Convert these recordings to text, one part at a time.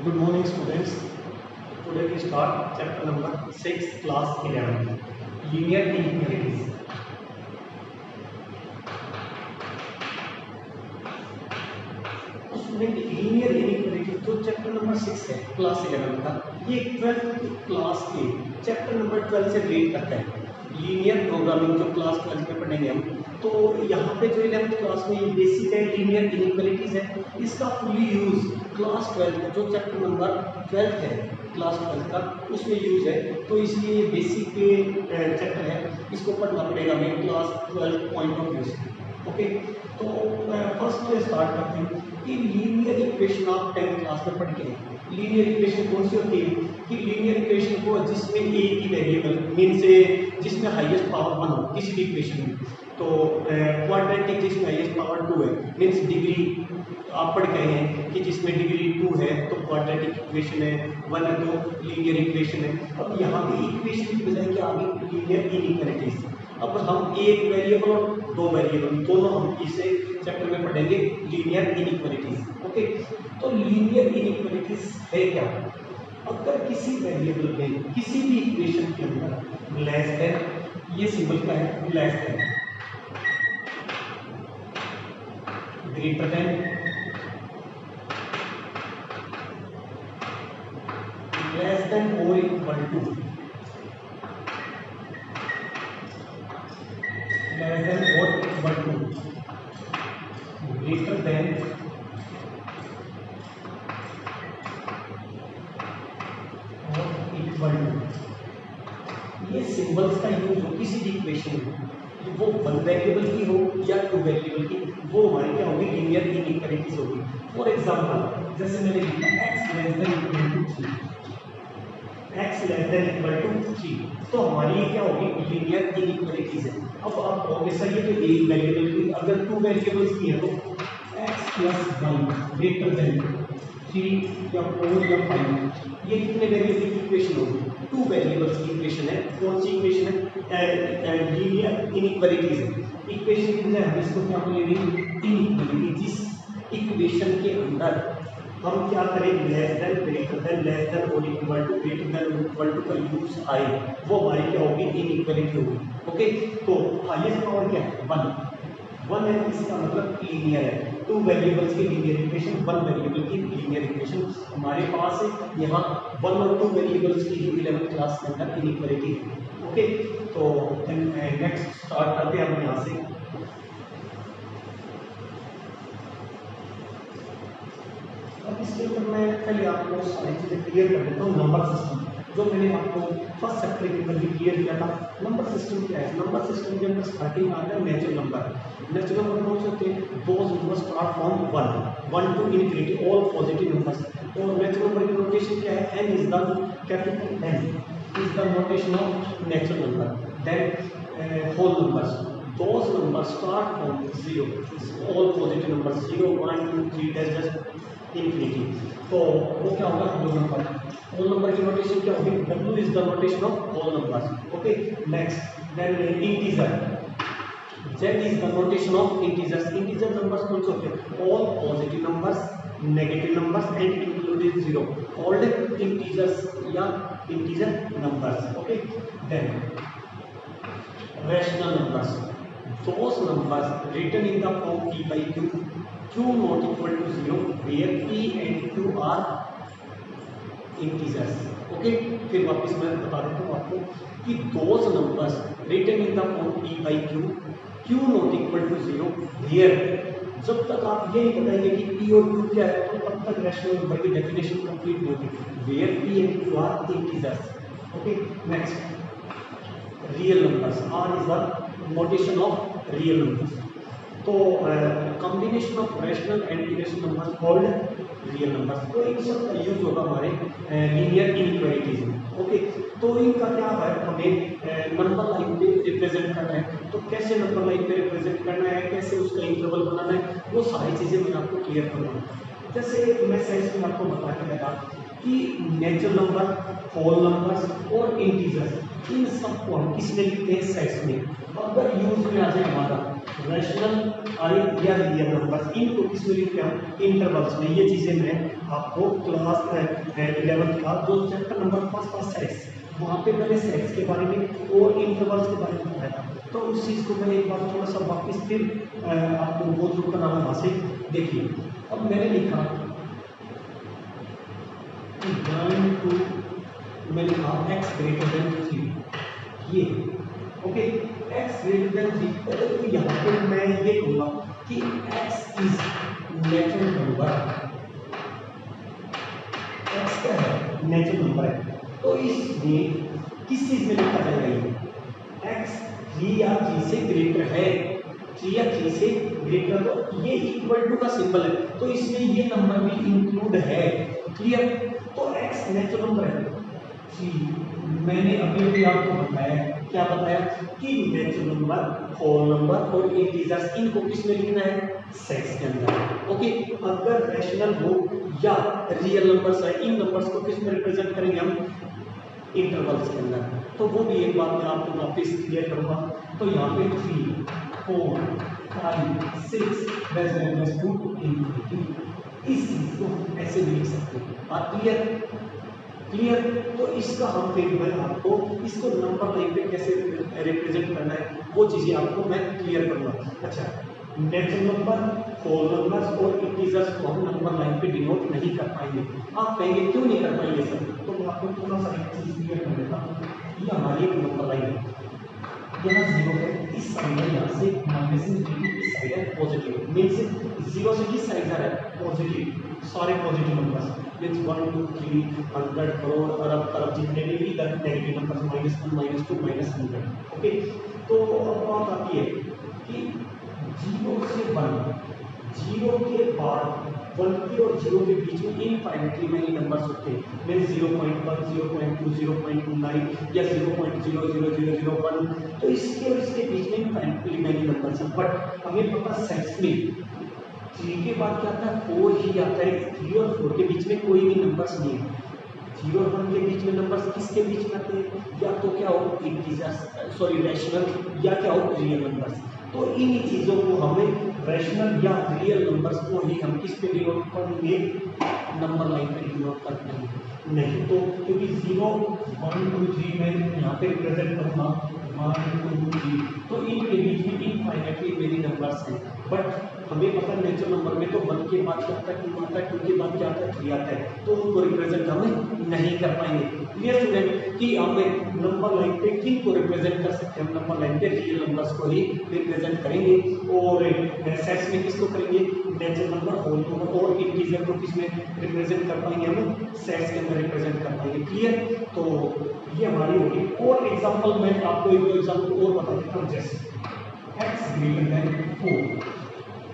Good morning, students. Today we start chapter number 6, class 11, linear inequalities. Student linear inequality जो chapter number 6 है class 11 का, ये 12th class के chapter number 12 से relate करता है। लीनियर प्रोग्रामिंग जो क्लास 12 में पढ़ेंगे हम, तो यहाँ पे जो 11th क्लास में ये बेसिक है लीनियर इनइक्वालिटीज है, इसका फुली यूज क्लास 12 जो चैप्टर नंबर 12 है क्लास 12 का उसमें यूज है। तो इसलिए ये बेसिक चैप्टर है, इसको पढ़ना पड़ेगा हमें क्लास 12 पॉइंट ऑफ व्यू से। ओके, तो फर्स्ट स्टार्ट करते हैं कि लीनियर इक्वेशन आप 10th क्लास में पढ़ के हैं। लीनियर इक्वेशन कौन सी होती है कि लीनियर इक्वेशन को जिसमें एक ही वेरिएबल मीन से जिसमें हाईएस्ट पावर 1 हो किसी भी इक्वेशन में, तो क्वाड्रेटिक जिसमें हाईएस्ट पावर 2 है मीन्स डिग्री आप पढ़ गए हैं कि जिसमें डिग्री 2 है तो क्वाड्रेटिक इक्वेशन है, 1 है तो लीनियर इक्वेशन है। अब यहाँ पे इक्वेशन की बजाय क्या आ गई लीनियर इनइक्वालिटीज। अब हम एक वेरिएबल और दो वेरिएबल दोनों हम इसे चैप्टर में पढ़ेंगे लीनियर इनइक्वालिटीज। ओके, तो लीनियर इनइक्वालिटीज है क्या? अगर किसी वेरिएबल में किसी भी इक्वेशन के अंदर लेस देन, ये सिंबल का है less than, greater than, less than और इक्वल टू, लेस देन और इक्वल टू, ग्रेटर देन और इक्वल टू, ये सिंबल्स का यूज हो किसी भी इक्वेशन में, वो वन वेरिएबल की हो या टू वेरिएबल की, वो हमारी क्या होगी लीनियर इनइक्वालिटीज होगी। फॉर एग्जांपल जैसे मैंने लिखा x less than equal to 3, x less than equal to 3, तो हमारी क्या होगी लीनियर इनइक्वालिटीज है। अब आप कहोगे सर ये तो एक वेरिएबल की, अगर टू वेरिएबल्स की है तो x प्लस 1 ग्रेटर देन 3 या 4 या 5, ये कितने वेरिएबल की इक्वेशन होगी? टू वेरिएबल्स की इक्वेशन है। कौन सी इक्वेशन है? लीनियर इनइक्वालिटीज है। इक्वेशन की बजाय हम इसको क्या बोलेंगे इनइक्वालिटी। जिस इक्वेशन के अंदर हम क्या करें less than, greater than, less than और इक्वल टू, ग्रेटर देन और इक्वल टू का यूज आए, वो हमारी क्या होगी इनइक्वालिटी होगी। ओके, तो हाईएस्ट पावर क्या है 1 है, इसका मतलब लीनियर है। टू वेरिएबल्स की लीनियर इक्वेशन, वन वेरिएबल की लीनियर इक्वेशन हमारे पास है। यहाँ वन और टू वेरिएबल्स की ही 11th क्लास के अंदर इनइक्वालिटी है। ओके, तो नेक्स्ट स्टार्ट करते हैं हम यहाँ से। अब इसके ऊपर मैं पहले आपको सारी चीज़ें क्लियर कर देता हूँ। नंबर सिस्टम जो मैंने आपको फर्स्ट चैप्टर के अंदर भी क्लियर किया था। नंबर सिस्टम क्या है? नंबर सिस्टम के अंदर स्टार्टिंग आता है नेचुरल नंबर। नेचुरल नंबर कौन से होते हैं? Those numbers start from 1 to infinity, all positive numbers. तो नेचुरल नंबर की नोटेशन क्या है? n is the capital n is the notation of natural number. Then whole numbers, those numbers start from 0, all positive numbers 0 1 2 3 just infinity. तो वो क्या होगा whole number. Whole number की notation क्या होगी? W is the notation of whole numbers. Okay, next then integer, Z is the notation of integers. Integer numbers कौन से होते हैं? All positive numbers, negative numbers and including 0 called integers या integer numbers. Okay, then rational numbers, those numbers written in the form p by q, q not equal to 0 where p and q are integers. Okay, फिर वापस मैं बता देता हूँ आपको कि those numbers written in the form p by q, q not equal to 0 where, जब तक आप ये नहीं बताएंगे कि p और q क्या है तो तब तक रैशनल नंबर की डेफिनेशन कंप्लीट नहीं होगी। where p and q are integers. Okay, next real numbers, R is the notation of real numbers. तो combination of rational and irrational numbers called real numbers. तो इन सब का यूज होगा हमारे linear inequalities में। Okay, तो इनका क्या है, हमें नंबर लाइन पे रिप्रेजेंट करना है। तो कैसे नंबर लाइन पे रिप्रेजेंट करना है, कैसे उसका इंटरवल बनाना है, वो सारी चीज़ें मैं आपको क्लियर करूँगा। जैसे मैं साइंस में आपको बता के लगा कि नेचुरल नंबर, होल नंबर्स और इंटीजर्स, इन सबको हम किस में लिखते हैं सेट्स में। अगर यूज में आ जाए हमारा रैशनल या रियल नंबर्स, इनको किसमें लिखते हैं? इंटरवल्स में। ये चीजें मैं आपको क्लास 11th का जो चैप्टर नंबर फर्स्ट सेट्स, वहाँ पे मैंने सेट्स के बारे में और इंटरवल्स के बारे में बताया था। तो उस चीज़ को मैं एक बार थोड़ा सा वापस फिर आपको गो थ्रू करना वहाँ से देखिए। अब मैंने लिखा 1 2, मैंने लिखा x ग्रेटर देन 3, ये ओके, x ग्रेटर देन 3। तो यहाँ पे मैं ये कहूँगा कि x is natural number, x क्या है? नेचुरल नंबर है। तो इसमें किस चीज में लिखा जाएगा? ये x 3 या 3 से ग्रेटर है, 3 या 3 से ग्रेटर, तो ये इक्वल टू का सिंबल है, तो इसमें ये नंबर भी इंक्लूड है। क्लियर? तो x नेचुरल नंबर है। 3 मैंने अभी आपको बताया, क्या बताया कि नेचुरल नंबर, होल नंबर और इंटीजर्स, इनको किस में लिखना है? सेट्स के अंदर। ओके, अगर रैशनल हो या रियल नंबर्स है, इन नंबर्स को किस में रिप्रेजेंट करेंगे हम? इंटरवल्स के अंदर। तो वो भी एक बात मैं आपको वापस क्लियर करूंगा। तो यहाँ पे 3 4 5 6 टू इंफिनिटी, इस चीज को ऐसे भी लिख सकते हैं। बात क्लियर? क्लियर? तो इसका हम फिर मैं आपको इसको नंबर लाइन पे कैसे रिप्रेजेंट करना है, वो चीजें आपको मैं क्लियर करूंगा। अच्छा, नेचुरल नंबर, होल नंबर्स और इंटीजर्स को हम नंबर लाइन पे डिनोट नहीं कर पाएंगे। आप कहेंगे क्यों नहीं कर पाएंगे सर? तो मैं आपको थोड़ा सा एक चीज क्लियर कर देता हूँ। ये हमारी एक नंबर लाइन है, यहाँ 0 है, इस साइड है, यहाँ से माइनस इंफिनिटी, इस साइड है पॉजिटिव। मीन्स 0 से किस साइड जा रहा है? पॉजिटिव। सारे पॉजिटिव नंबर्स मीन्स 1 2 3 100 करोड़ अरब खरब जितने भी इधर नेगेटिव नंबर्स -1 -2 -100। ओके, तो अब बात आती है कि 0 से 1, 0 के बाद 1 के और 0 के बीच में इनफाइनाइटली मेनी नंबर्स होते हैं। मीन्स 0.1 0.2 0.29 या 0.00001, तो इसके और इसके बीच में इनफाइनाइटली मेनी नंबर्स हैं। बट हमें पता सेट्स में 3 के बाद क्या आता है? 4 ही आता है। 3 और 4 के बीच में कोई भी नंबर्स नहीं है। 0 और 1 के बीच में नंबर्स किसके बीच में आते हैं? या तो क्या हो इंटीजर्स, सॉरी रैशनल, या क्या हो रियल नंबर्स। तो इन चीजों को हमें रैशनल या रियल नंबर्स को ही हम किस पे डिनोट करेंगे? नंबर लाइन पे डिनोट करते हैं। नहीं तो क्योंकि 0 1 2 3 मैं यहाँ पे रिप्रेजेंट करूँगा 1 2 3, तो इनके बीच में इनफाइनाइटली मेनी नंबर्स हैं। बट हमें पता है नेचुरल नंबर में तो 1 के बाद क्या आता है? 2 आता है, 2 के बाद क्या आता है? 3 आता है, तो उनको रिप्रेजेंट हम नहीं कर पाएंगे। Clear student? कि हमें नंबर लाइन पे किन को रिप्रेजेंट कर सकते हैं? हम नंबर लाइन पे रियल नंबर्स को ही रिप्रेजेंट करेंगे। और सेट्स में किसको करेंगे? नेचुरल नंबर, होल नंबर और इंटीजर को किसमें रिप्रेजेंट कर पाएंगे? हम सेट्स के अंदर रिप्रेजेंट कर पाएंगे। क्लियर? तो ये हमारी होगी। और एग्जांपल मैं आपको एक एग्जांपल और बता देता हूँ। जैसे x ग्रेटर देन 4,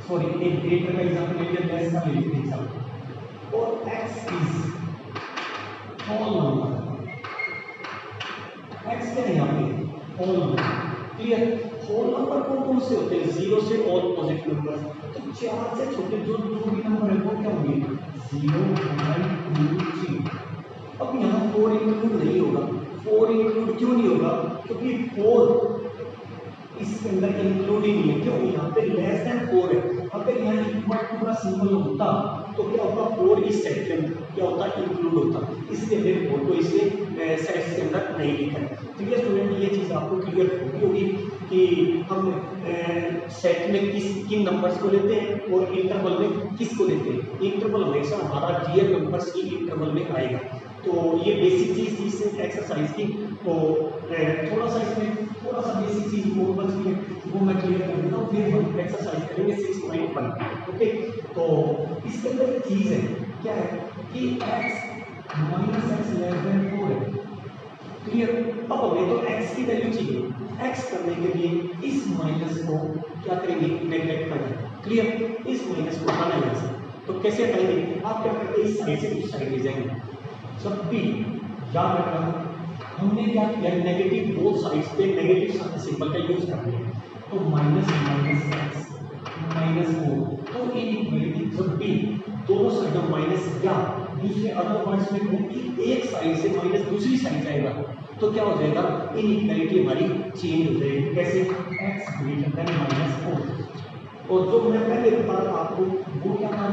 सॉरी एक ग्रेटर का एग्जांपल ले लिया, लेस का ले लिया एग्जांपल, और x is whole number, x क्या है यहाँ पे? Whole number. Clear? Whole number कौन से होते हैं? 0 से ऑल पॉजिटिव नंबर। तो 4 से छोटे जो भी नंबर है वो क्या होंगे? 0 1 2 3। अब यहाँ 4 इंक्लूड नहीं होगा। 4 इंक्लूड क्यों नहीं होगा? क्योंकि 4 इसके अंदर इंक्लूड ही नहीं है। क्यों? यहाँ पे लेस देन 4 है। अगर यहाँ इक्वल टू का सिंबल होता तो क्या होता? 4 इस सेट के अंदर क्या होता? इंक्लूड होता। इसलिए फिर 4 को इसे सेट्स के अंदर नहीं लिखा है। ठीक है स्टूडेंट, ये चीज़ आपको क्लियर होगी कि हम सेट में किन नंबर्स को लेते हैं और इंटरवल में किसको लेते हैं। इंटरवल हमेशा हमारा रियल नंबर्स की इंटरवल में आएगा। तो ये बेसिक चीज़ थी इस एक्सरसाइज की। तो थोड़ा सा इसमें थोड़ा सा बेसिक चीज और बचती है, वो मैं क्लियर कर देता हूँ, फिर हम एक्सरसाइज करेंगे 6.1। ओके, तो इसके अंदर एक चीज है, क्या है कि x -x लेस देन 4 है। क्लियर? अब हमें तो x की वैल्यू चाहिए। x करने के लिए इस माइनस को क्या करेंगे? नेगलेक्ट करना। क्लियर? इस माइनस को हटाना है यहाँ से। तो कैसे हटाएंगे? आप क्या करते हैं? इस साइड से उस साइड ले जाएंगे। जब भी याद रखना हमने क्या किया? नेगेटिव बोथ साइड्स पे नेगेटिव सिंबल का यूज कर लिया। तो माइनस x -4, तो इनइक्वालिटी जब भी दोनों साइडों माइनस या दूसरे अदर वर्ड्स में कहूं कि एक साइड से माइनस दूसरी साइड जाएगा तो क्या हो जाएगा, इनइक्वालिटी हमारी चेंज हो जाएगी। कैसे, x ग्रेटर देन -4, और जो मैं पहले बता रहा था आपको वो क्या था,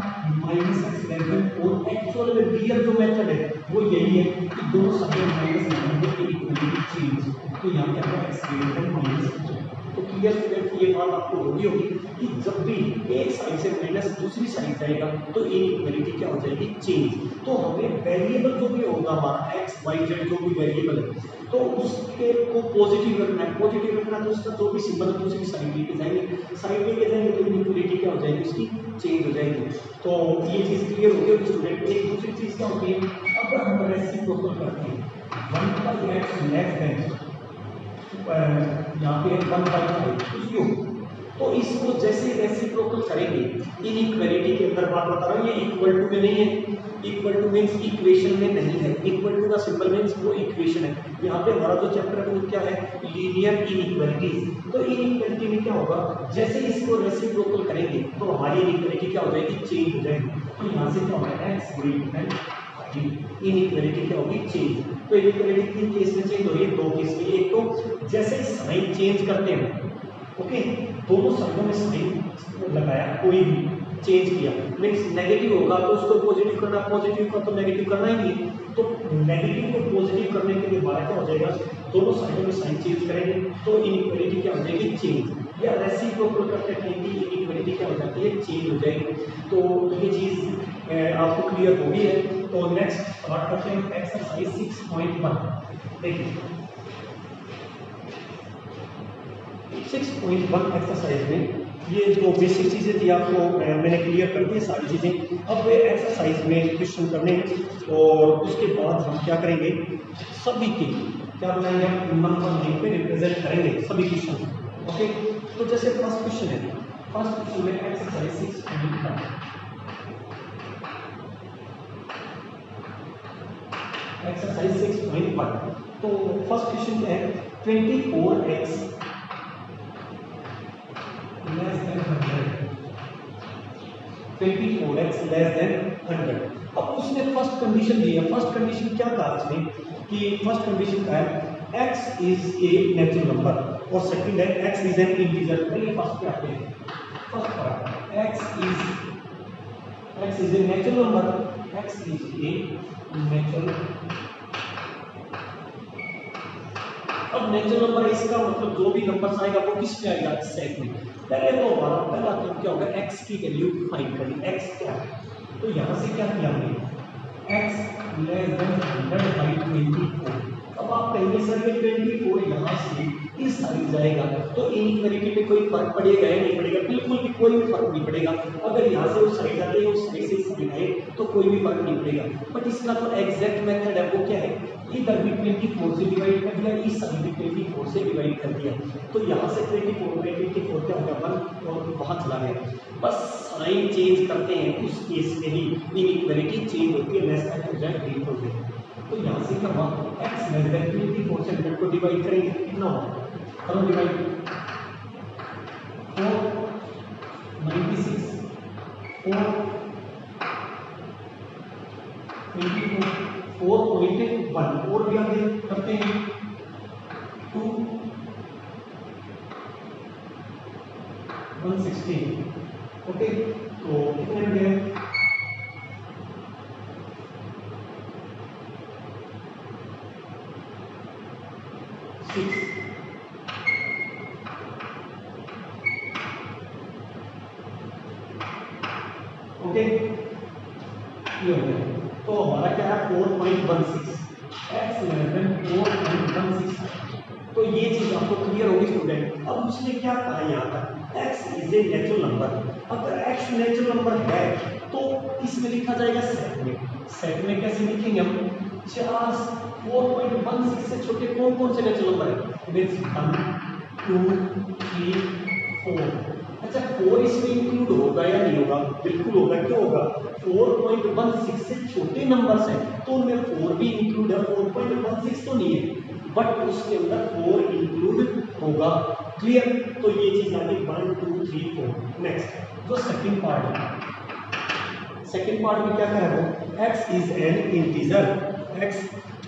-x लेस देन 4। एक्चुअल में रियल जो मेथड है वो यही है कि दोनों साइड माइनस लेंगे, इनइक्वालिटी चेंज। तो यहाँ क्या है, x ग्रेटर देन -4। तो क्लियर स्टूडेंट, ये बात आपको होगी कि जब भी एक साइड से माइनस दूसरी साइड जाएगा तो इनइक्वालिटी क्या हो जाएगी, चेंज। तो हमें वेरिएबल जो भी होगा हमारा x y z जो भी वेरिएबल है तो उसके को पॉजिटिव रखना है, पॉजिटिव रखना है तो उसका जो भी सिंबल दूसरी साइड लेके जाएंगे तो इनइक्वालिटी क्या हो जाएगी, उसकी चेंज हो जाएगी। तो ये चीज़ क्लियर हो गई स्टूडेंट। एक दूसरी चीज़ क्या होती है, अब हम रेसिप्रोकल करते हैं 1/x लेस देन यहाँ पे 1/5 तो इसको जैसे रेसिप्रोकल करेंगे, इनइक्वालिटी के अंदर बात बता रहा हूँ, ये इक्वल टू में नहीं है, इक्वल टू मींस इक्वेशन में नहीं है, इक्वल टू का सिंबल मींस वो इक्वेशन है। यहाँ पे हमारा जो चैप्टर है वो क्या है, लीनियर इनइक्वालिटीज। तो इनइक्वालिटी में क्या होगा, जैसे इसको रेसिप्रोकल करेंगे तो हमारी इनइक्वालिटी क्या हो जाएगी, चेंज हो जाएगी। तो यहाँ से क्या होगा, x ग्रेटर देन इनइक्वालिटी क्या होगी, चेंज। तो इनइक्वालिटी किन केस में चेंज हो रही है, दो केस में। एक तो जैसे साइन चेंज करते हैं, ओके, दोनों साइडों में साइन लगाया, कोई भी चेंज किया, मीन्स नेगेटिव होगा तो उसको पॉजिटिव करना, पॉजिटिव का तो नेगेटिव करना ही नहीं है। तो नेगेटिव को पॉजिटिव करने के लिए हमारा क्या हो जाएगा, दोनों साइडों में साइन चेंज करेंगे तो इनइक्वालिटी क्या हो जाएगी, चेंज। या रेसिप्रोकल करते टाइम की इनइक्वालिटी क्या हो जाती है, चेंज हो जाएगी। तो ये चीज़ आपको क्लियर होगी है। तो नेक्स्ट स्टार्ट करते हैं एक्सरसाइज 6.1। देखिए 6.1 एक्सरसाइज में ये जो बेसिक चीज़ें थी आपको मैंने क्लियर कर दी सारी चीज़ें। अब वे एक्सरसाइज में क्वेश्चन करने और उसके बाद हम क्या करेंगे, सभी के क्या बनाएंगे, नंबर लाइन पे रिप्रेजेंट करेंगे सभी क्वेश्चन। ओके, तो जैसे फर्स्ट क्वेश्चन है, फर्स्ट क्वेश्चन में एक्सरसाइज 6.1, एक्सरसाइज 6.1। तो फर्स्ट क्वेश्चन क्या है, 24x less than 100, 24x less than 100। अब उसने फर्स्ट कंडीशन दी है। फर्स्ट कंडीशन क्या कहा उसने कि फर्स्ट कंडीशन का है x is a natural number और सेकंड है x इज एन इंटीजर। पहले फर्स्ट पे आते हैं, first part x is a natural number, x is a natural. अब नेचुरल नंबर इसका मतलब जो भी नंबर आएगा वो किस पे आएगा, सेट में। पहले तो हमारा पहला काम क्या होगा, x की वैल्यू फाइंड करनी। x क्या है, तो यहाँ से क्या किया हमने, x लेस देन 100/24। अब आप कहेंगे सर ये 24 यहाँ से इस साइड जाएगा तो इनइक्वालिटी पे कोई फर्क पड़ेगा या नहीं पड़ेगा, बिल्कुल भी कोई भी फर्क नहीं पड़ेगा। अगर यहाँ से उस साइड जाते हैं उस साइड से इस साइड आए तो कोई भी फर्क नहीं पड़ेगा। बट इसका जो एग्जैक्ट मेथड है वो क्या है, इधर भी 24 से डिवाइड कर दिया, इस साइड भी 24 से डिवाइड कर दिया। तो यहाँ से 24/24 क्या होगा, 1 और वहाँ चला गया। बस साइन चेंज करते हैं, उस केस में ही इनइक्वालिटी चेंज होती है, लेस देन हो जाए ग्रेटर हो जाए। तो यहाँ से क्या हुआ, x लेस देन 24 से 100 को डिवाइड करेंगे, कितना होगा, करो डिवाइड, 496 4.1 और भी आगे करते हैं 2 116। ओके, तो कितने में गए, 6। ओके, ये हो गया। तो हमारा क्या है 4.16, x लेस देन 4.16। तो ये चीज आपको क्लियर होगी स्टूडेंट। अब उसने क्या कहा यहाँ पर, x is a natural number. अगर x नेचुरल नंबर है तो इसमें लिखा जाएगा सेट में। सेट में कैसे लिखेंगे हम, 4.16 से छोटे कौन कौन से नेचुरल नंबर है, मींस 1 2 3 4। अच्छा 4 इसमें इंक्लूड होगा या नहीं होगा, बिल्कुल होगा। क्यों होगा, 4.16 से छोटे नंबर्स हैं तो उनमें 4 भी इंक्लूड है, 4.16 तो नहीं है बट उसके अंदर 4 इंक्लूड होगा। क्लियर, तो ये चीज आ गई 1 2 3 4। नेक्स्ट जो सेकंड पार्ट है, सेकंड पार्ट में क्या कह रहा है, x is an integer, x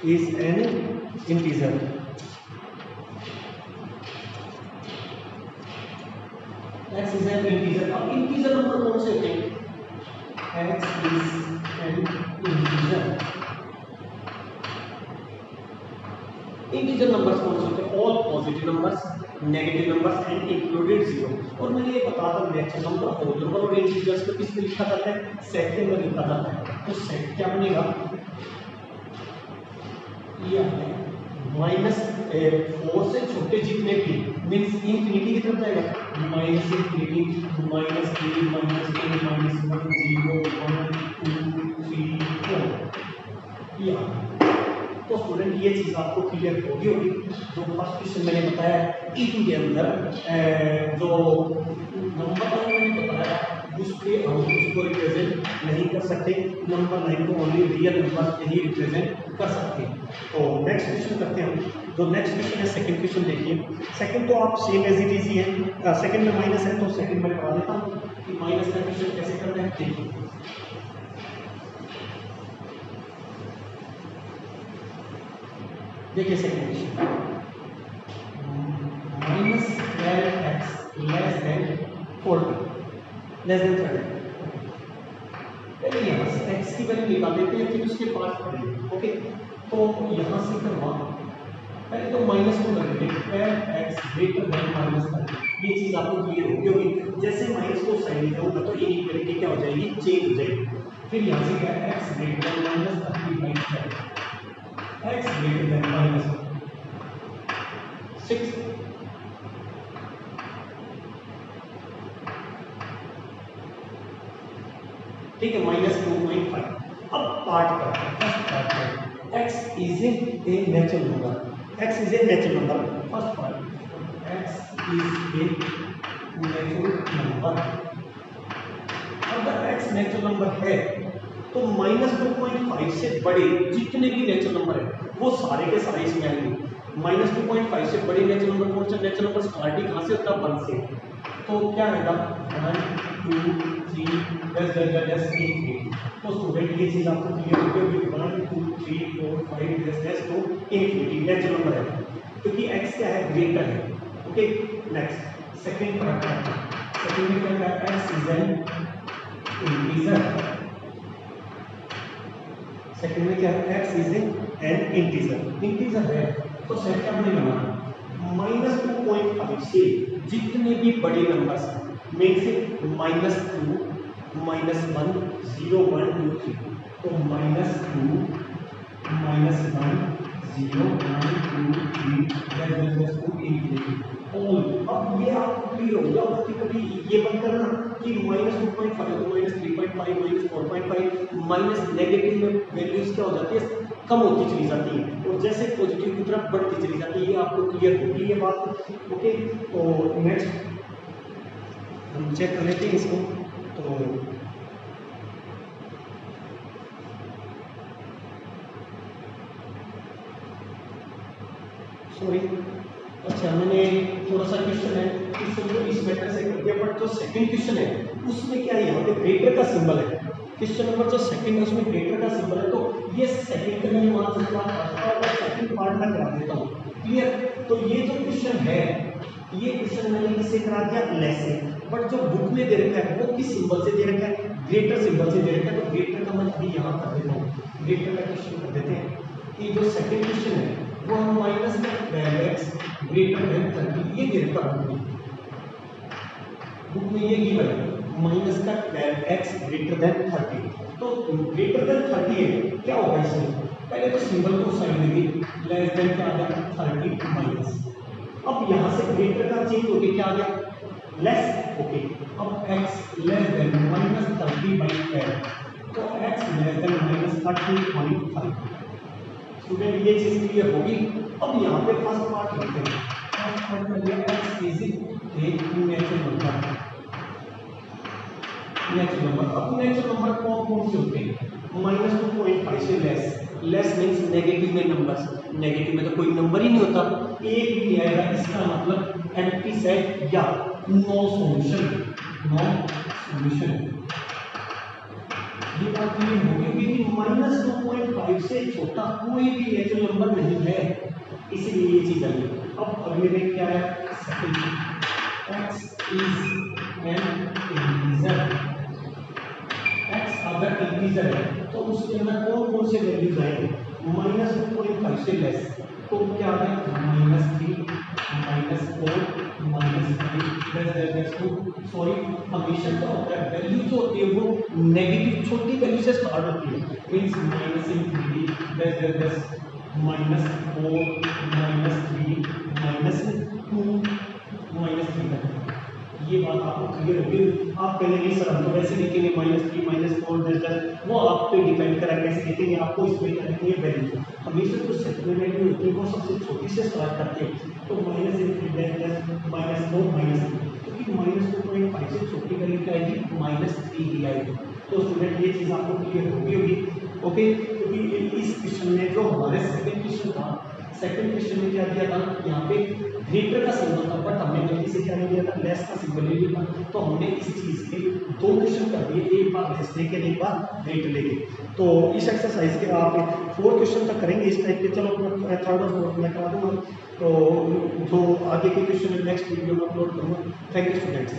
is an integer. x is an integer. अब इंटीजर नंबर कौन से होते हैं? x is an integer. Integer numbers कौन से होते हैं? All positive numbers, negative numbers and included zero. और मैंने ये बता था नेचुरल नंबर, होल नंबर और इंटीजर्स को किस में लिखा जाता है? सेट में लिखा जाता है। तो सेट क्या बनेगा? ये -4 से छोटे जितने भी मींस इंफिनिटी की तरफ जाएगा, माइनस इंफिनिटी, माइनस -3 -2 -1 0 1 2 3 4। ये तो स्टूडेंट ये चीज़ आपको क्लियर होगी जो फर्स्ट क्वेश्चन मैंने बताया इन के अंदर जो नंबर मैंने बताया उसके हम उसको रिप्रेजेंट नहीं कर सकते, नंबर लाइन को ओनली रियल नंबर ही रिप्रेजेंट कर सकते हैं। तो नेक्स्ट क्वेश्चन करते हैं हम। जो नेक्स्ट क्वेश्चन है सेकंड क्वेश्चन देखिए। सेकंड तो आप सेम एज इट इज ही है, सेकंड में माइनस है तो सेकंड में लगा देता हूँ कि माइनस का क्वेश्चन कैसे करना है। देखिए देखिए second question, -12x less than 40 less than 30। पहले यहाँ से x की वैल्यू निकाल देते हैं, फिर उसके पास पढ़ेंगे। ओके, तो यहाँ से करवा पहले तो माइनस को कर देंगे, 12x ग्रेटर देन -30। ये चीज़ आपको क्लियर होगी। जैसे माइनस को साइड में होगा तो इनइक्वालिटी क्या हो जाएगी? चेंज हो जाएगी। फिर यहाँ से क्या है? x greater then -30/12, x greater then -6। ठीक है, -2.5। अब पार्ट करते हैं, फर्स्ट पार्ट है x is a natural number. x is a natural number, first part x is a natural number. अगर x नेचुरल नंबर है तो -2.5 से बड़े जितने भी नेचुरल नंबर है वो सारे के सारे इसमें आएंगे। -2.5 से बड़े नेचुरल नंबर कौन सा? नेचुरल नंबर स्टार्टिंग कहाँ से होता है? 1 से। तो क्या आएगा? 1 2 3 10 तो स्टूडेंट ये चीज आपको क्लियर होगी। 1 2 3 4 5 10 तो इंफिनिटी नेचुरल नंबर है क्योंकि x क्या है? ग्रेटर है। ओके, नेक्स्ट सेकंड पार्ट है। सेकंड में क्या है? x is an integer. Second में क्या है? x is an integer. Integer है तो सेट क्या बनेगा? -2.5 से जितने भी बड़े नंबर्स में से -2 -1 0 1 2 3 तो -2 -1 0 1 2 3 ऑल। अब ये आपको क्लियर होगा। बाकी कभी ये मत करना कि -2.5 तो -3.5 -4.5 माइनस नेगेटिव में वैल्यूज क्या हो जाती है? कम होती चली जाती है और जैसे पॉजिटिव की तरफ बढ़ती चली जाती है। ये आपको क्लियर होगी ये बात। ओके, तो नेक्स्ट हम चेक कर लेते हैं इसको। तो सॉरी, अच्छा मैंने थोड़ा सा क्वेश्चन है क्वेश्चन को इस मेथड से कर दिया, बट जो सेकंड क्वेश्चन है उसमें क्या है? यहाँ पे ग्रेटर का सिंबल है। क्वेश्चन नंबर जो सेकंड है उसमें ग्रेटर का सिंबल है, तो ये सेकंड का नहीं मान सकता और सेकंड पार्ट में करा देता हूँ। क्लियर? तो ये जो क्वेश्चन है ये क्वेश्चन मैंने किससे करा दिया? लेस से। बट जो बुक में दे रखा है वो किस सिंबल से दे रखा है? ग्रेटर सिंबल से दे रखा है। तो ग्रेटर का मैं अभी यहाँ कर देता हूँ। ग्रेटर का क्वेश्चन कर देते हैं कि जो सेकंड क्वेश्चन है वो हम -12x ग्रेटर देन 30 ये दे रखा है बुक में। ये गिवन है -12x ग्रेटर देन 30। तो ग्रेटर देन 30 है, क्या होगा इसमें? पहले तो सिंबल को साइड में लेस देन क्या आ गया? 30 माइनस। अब यहाँ से ग्रेटर का चेंज होके क्या आ गया? लेस। ओके, अब x लेस देन -30/12 तो x लेस देन -30.5। स्टूडेंट ये चीज क्लियर होगी। अब यहाँ पे फर्स्ट पार्ट लिखते हैं। फर्स्ट पार्ट में ये x is a natural number. Natural number, अब नेचुरल नंबर कौन से होते हैं? -2.5 से लेस मीन्स नेगेटिव में नंबर्स। नेगेटिव में तो कोई नंबर ही नहीं होता, एक भी आएगा, इसका मतलब एम्प्टी सेट या नो सॉल्यूशन। नो सॉल्यूशन ये बात क्लियर होगी कि -2.5 से छोटा कोई भी नेचुरल नंबर नहीं है, इसीलिए ये चीज आई। अब अगले में क्या है, second, x is an integer, x अगर इंटीजर है तो उसके अंदर कौन कौन से वैल्यूज आएंगे, -2.5 से लेस, तो क्या है -3, -4, -3 -2, सॉरी हमेशा क्या होता है, वैल्यू जो होती है वो नेगेटिव छोटी वैल्यू से स्टार्ट होती है, मींस -3 -4 -3 -2 -3 तक। ये बात आपको क्लियर होगी। आप पहले नहीं सर हम तो वैसे लिखेंगे -3 -4 वो आप पे डिपेंड करा कैसे लिखेंगे, आपको इसमें क्या लिखेंगे वैल्यू, हमेशा जो सेट में वैल्यू होती है वो सबसे छोटी से स्टार्ट करते हैं, तो -4 -3, क्योंकि -2.5 से छोटी वैल्यू क्या आएगी, -3 ही आएगी। तो स्टूडेंट ये चीज़ आपको क्लियर होगी। ओके, क्योंकि इस क्वेश्चन में जो हमारे सेकंड क्वेश्चन था, सेकंड क्वेश्चन में क्या दिया था, यहाँ पे ग्रेटर का सिंबल था, बट हमने गलती से क्या नहीं दिया था, लेस का सिंबल ले लिया था। तो हमने इस चीज के दो क्वेश्चन कर दिए, एक बार लेस लेके एक बार ग्रेटर लेके। तो इस एक्सरसाइज के आप 4 क्वेश्चन तक करेंगे इस टाइप के। चलो थर्ड और फोर्थ मैं करा दूंगा, तो जो आगे के क्वेश्चन नेक्स्ट वीडियो में अपलोड करूँगा। Thank you students.